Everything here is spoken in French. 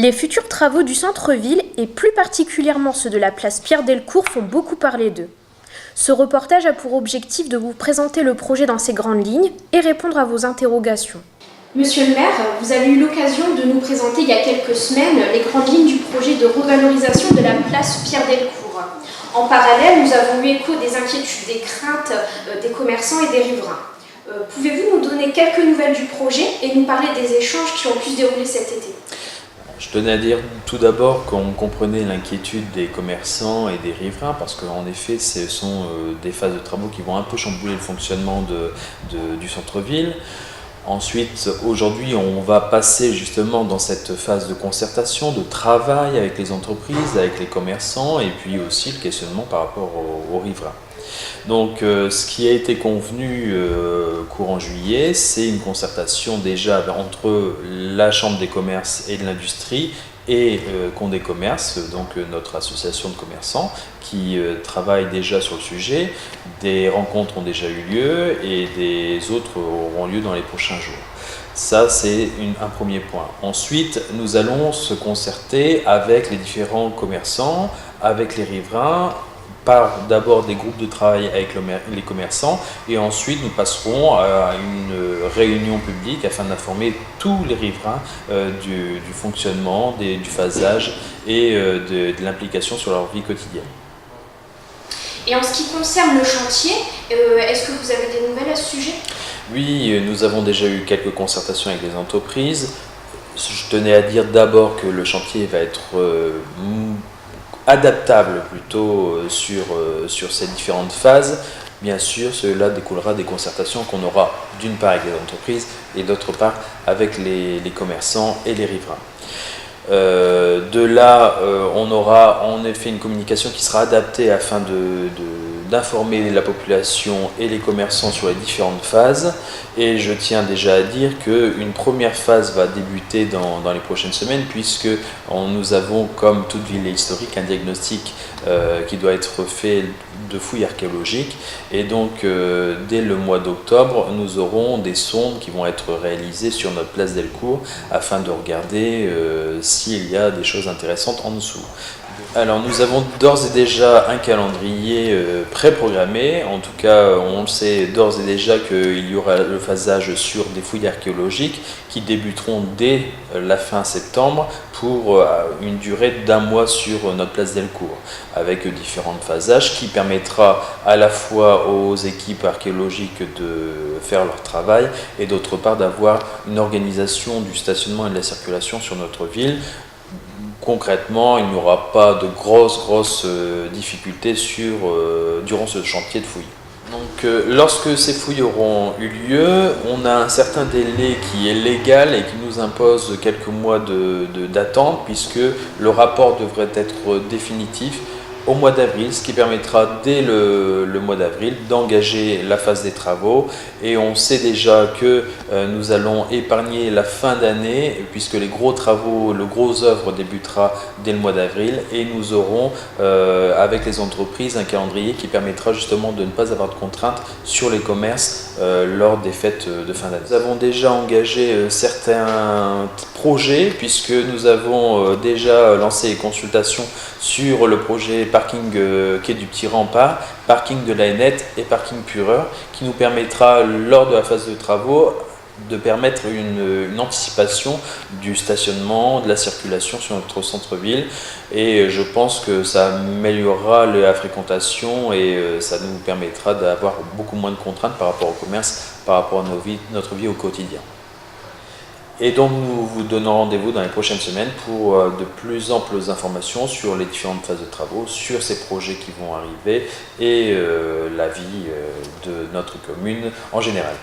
Les futurs travaux du centre-ville, et plus particulièrement ceux de la place Pierre-Delcourt, font beaucoup parler d'eux. Ce reportage a pour objectif de vous présenter le projet dans ses grandes lignes et répondre à vos interrogations. Monsieur le maire, vous avez eu l'occasion de nous présenter il y a quelques semaines les grandes lignes du projet de revalorisation de la place Pierre-Delcourt. En parallèle, nous avons eu écho des inquiétudes, des craintes des commerçants et des riverains. Pouvez-vous nous donner quelques nouvelles du projet et nous parler des échanges qui ont pu se dérouler cet été ? Je tenais à dire tout d'abord qu'on comprenait l'inquiétude des commerçants et des riverains parce qu'en effet ce sont des phases de travaux qui vont un peu chambouler le fonctionnement du centre-ville. Ensuite, aujourd'hui, on va passer justement dans cette phase de concertation, de travail avec les entreprises, avec les commerçants et puis aussi le questionnement par rapport aux riverains. Donc ce qui a été convenu courant juillet, c'est une concertation déjà entre la Chambre des commerces et de l'industrie et Condé Commerce, donc notre association de commerçants qui travaille déjà sur le sujet. Des rencontres ont déjà eu lieu et des autres auront lieu dans les prochains jours. Ça, c'est un premier point. Ensuite, nous allons se concerter avec les différents commerçants, avec les riverains, par d'abord des groupes de travail avec les commerçants et ensuite nous passerons à une réunion publique afin d'informer tous les riverains du fonctionnement, du phasage et de l'implication sur leur vie quotidienne. Et en ce qui concerne le chantier, est-ce que vous avez des nouvelles à ce sujet ? Oui, nous avons déjà eu quelques concertations avec les entreprises. Je tenais à dire d'abord que le chantier va être adaptable plutôt sur ces différentes phases. Bien sûr, cela découlera des concertations qu'on aura d'une part avec les entreprises et d'autre part avec les commerçants et les riverains. De là, on aura en effet une communication qui sera adaptée afin d'informer la population et les commerçants sur les différentes phases. Et je tiens déjà à dire qu'une première phase va débuter dans les prochaines semaines puisque nous avons, comme toute ville historique, un diagnostic qui doit être fait de fouilles archéologiques. Et donc, dès le mois d'octobre, nous aurons des sondes qui vont être réalisées sur notre place Delcourt afin de regarder s'il y a des choses intéressantes en dessous. Alors nous avons d'ores et déjà un calendrier pré-programmé, en tout cas on le sait d'ores et déjà qu'il y aura le phasage sur des fouilles archéologiques qui débuteront dès la fin septembre pour une durée d'un mois sur notre place Delcourt, avec différents phasages qui permettra à la fois aux équipes archéologiques de faire leur travail et d'autre part d'avoir une organisation du stationnement et de la circulation sur notre ville. Concrètement, il n'y aura pas de grosses difficultés durant ce chantier de fouilles. Donc, lorsque ces fouilles auront eu lieu, on a un certain délai qui est légal et qui nous impose quelques mois d'attente puisque le rapport devrait être définitif au mois d'avril, ce qui permettra dès le mois d'avril d'engager la phase des travaux. Et on sait déjà que nous allons épargner la fin d'année puisque les gros travaux, le gros œuvre débutera dès le mois d'avril et nous aurons avec les entreprises un calendrier qui permettra justement de ne pas avoir de contraintes sur les commerces lors des fêtes de fin d'année. Nous avons déjà engagé certains projets puisque nous avons déjà lancé les consultations sur le projet parking quai du Petit Rempart, parking de la Hainette et parking Pureur, qui nous permettra lors de la phase de travaux de permettre une anticipation du stationnement, de la circulation sur notre centre-ville et je pense que ça améliorera la fréquentation et ça nous permettra d'avoir beaucoup moins de contraintes par rapport au commerce, par rapport à notre vie au quotidien. Et donc nous vous donnons rendez-vous dans les prochaines semaines pour de plus amples informations sur les différentes phases de travaux, sur ces projets qui vont arriver et la vie de notre commune en général.